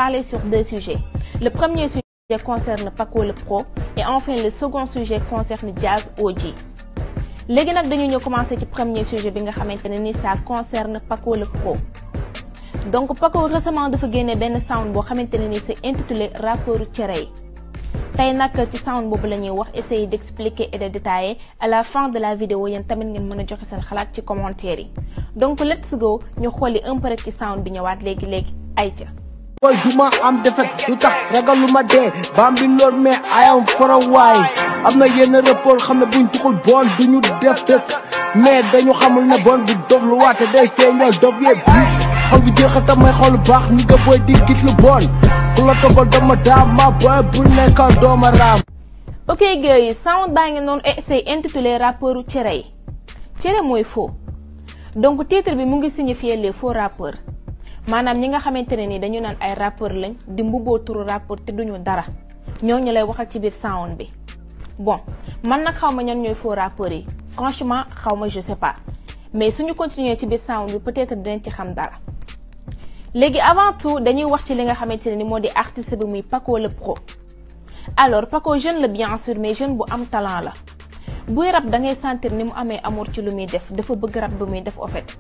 parler sur deux sujets. Le premier sujet concerne Paco le Pro et enfin le second sujet concerne Jazz OG. léegi nag dañu ñëw commencer ci premier sujet bi nga xamante ne ni ça concerne Paco le Pro. donc Paco récemment dafa génne benn sound boo xamante ne ni c'est intitulé rappeuru cere yi. tey nag ci sound boobu la ñuy wax essayer d'expliquer et de détailler à la fin de la vidéo yéen tamit ngeen mën a joxe seen xalaat ci commentaire yi donc let's go ñu xooli un peu rek ci sound bi ñëwaat léegi ayca. boy duma am defet lu tax ragaluma dee bambi lool mais I am for a while am na yenn rapport xam ne buñ tuxul bon duñu def dëkk mais dañu xamul ne bon bu dof lu waate day feeñal dof yee bis xol bu jeexatam may xool baax ni nga boy di gis lu bon ku la togal dama daama boy bu nekka dooma raam. ok gars yi sound baa ngi noonu et c'est intitulé rappeuru cere yi cere mooy faux donc titre bi mu ngi signifier les faux rappeurs maanaam ñi nga xamante ne ni dañu naan ay rappeur lañ di mbubboo turu rappeur te duñu dara ñooñu lay waxal ci biir sound bi. bon man nag xaw ma ñan ñooy faux rappeurs yi franchement xaw ma je sais pas mais suñu continuer ci biir sound bi peut-être dinañ ci xam dara. léegi avant tout dañuy wax ci li nga xamante ne ni moo di artiste bi muy Paco le Pro. alors Paco jeune la bien sûr mais jeune bu am talent la buy rap da ngay sentir ni mu amee amour ci lu muy def dafa bëgg rap bu muy def en fait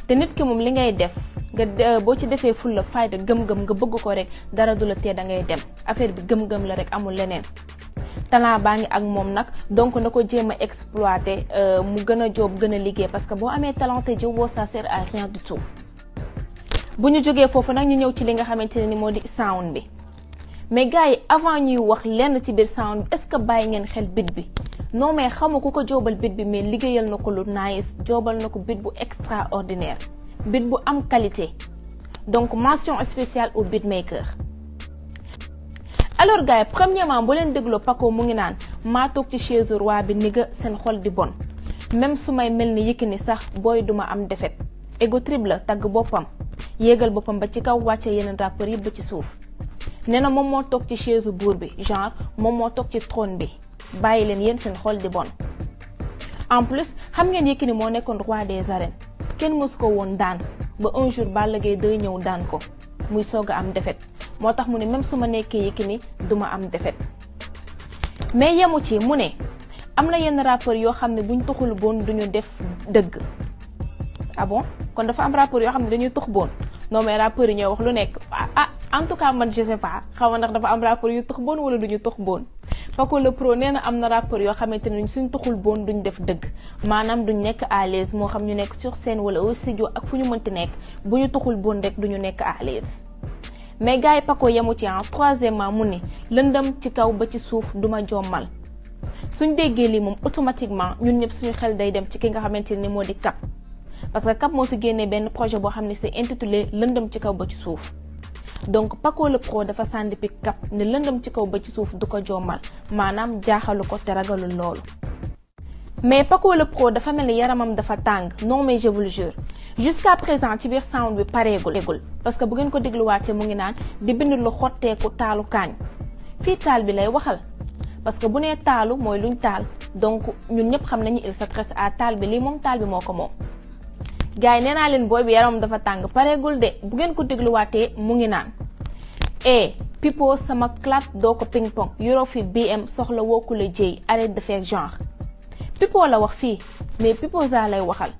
te nit ki moom li ngay def nga boo ci defee fulla fayda gëm-gëm nga bëgg ko rek dara du la tee da ngay dem affaire bi gëm-gëm la rek amul leneen. talent baa ngi ak moom nag donc na ko jéem a exploiter mu gën a jóob gën a liggéey parce que boo amee talent te jiwoo ça sert à rien du tout. bu ñu jógee foofu nag ñu ñëw ci li nga xamante ne ni moo di sound bi mais gars yi avant ñuy wax lenn ci biir sound bi est-ce que bàyyi ngeen xel bit bi non mais xamu ku ko joobal bit bi mais liggéeyal na ko lu nice joobal na ko bit bu extraordinaire bit bu am qualité donc mention spéciale au beatmaker. alors gars yi premièrement bu leen dégloo Paco mu ngi naan maa toog ci chaise roi bi ni nga seen xol di bon même su may mel ni Yékini sax booy duma am defet ego trip la tagg boppam yéegal boppam ba ci kaw wàcce yeneen rappeurs yëpp ba ci suuf nee na moom moo toog ci chaise buur bi genre moom moo toog ci trône bi bàyyi leen yéen seen xol di bon. en plus xam ngeen Yékini moo nekkoon roi des arènes kenn mësu ko woon daan ba un jour Balla Gaye day ñëw daan ko muy soog a am defet moo tax mu ne même su ma nekkee Yékini duma am defet mais yemu ci mu ne am na yenn rappeurs yoo xam ne buñ tuxul bon duñu def dëgg. ah bon kon dafa am rappeurs yoo xam ne dañuy tux bon non mais rappeurs yi ñoo wax lu nekk en tout cas man je sais pas xaw ma ndax dafa am rappeurs yu tux bon wala duñu tux bon. Paco le Pro nee na am na rappeurs yoo xamante ne suñ tuxul bon duñ def dëgg maanaam duñ nekk à l'aise moo xam ñu nekk sur scène wala au studio ak fu ñu mënti nekk bu ñu tuxul bon rek duñu nekk à l'aise. mais gars yi Paco yemu ci troisièmement mu ne lëndëm ci kaw ba ci suuf duma jommal suñ déggee lii moom automatiquement ñun ñëpp suñu xel day dem ci ki nga xamante ne moo di Cap. parce que Cap moo fi génnee benn projet boo xam ne c'est intitulé lëndëm ci kaw ba ci suuf donc Paco le Pro dafa sànni pic Cap ne lëndëm ci kaw ba ci suuf du ko jommal maanaam jaaxalu ko te ragalul loolu. mais Paco le Pro dafa mel ni yaramam dafa tàng non mais je vous le jure jusqu'à présent ci biir sound bi pareegul parce que bu ngeen ko dégluwaatee mu ngi naan di bind lu xotteeku taalu kaañ fii taal bi lay waxal parce que bu nee taalu mooy luñ taal donc ñun ñëpp xam nañu il s'adresse à taal bi lii moom taal bi moo ko moom. gars yi nee naa leen booy bi yaramam dafa tàng pareegul de bu ngeen ko dégluwaatee mu ngi naan Pipo sama clat doo ko ping pong yoroo fi BM soxla wooku la jéy arrête de faire genre Pipo la wax fii mais Pipoza lay waxal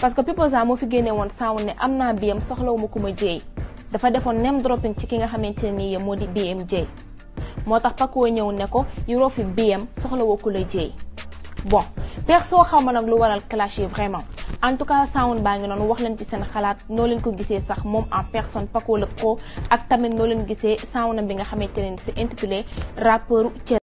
parce que Pipoza moo fi génne woon sound ne am naa BM soxlawu ma ku ma jéy dafa defoon name dropping ci ki nga xamante ne nii moo di BMJ moo tax Paco ñëw ne ko yoroo fi BM soxla wooku la jéy bon perso xaw ma nag lu waral clash yi vraiment. en tout cas sound baa ngi noonu wax leen ci seen xalaat noo leen ko gisee sax moom en personne Paco le Pro ak tamit noo leen gisee sound bi nga xamante ne c'est intitulé rappeuru cere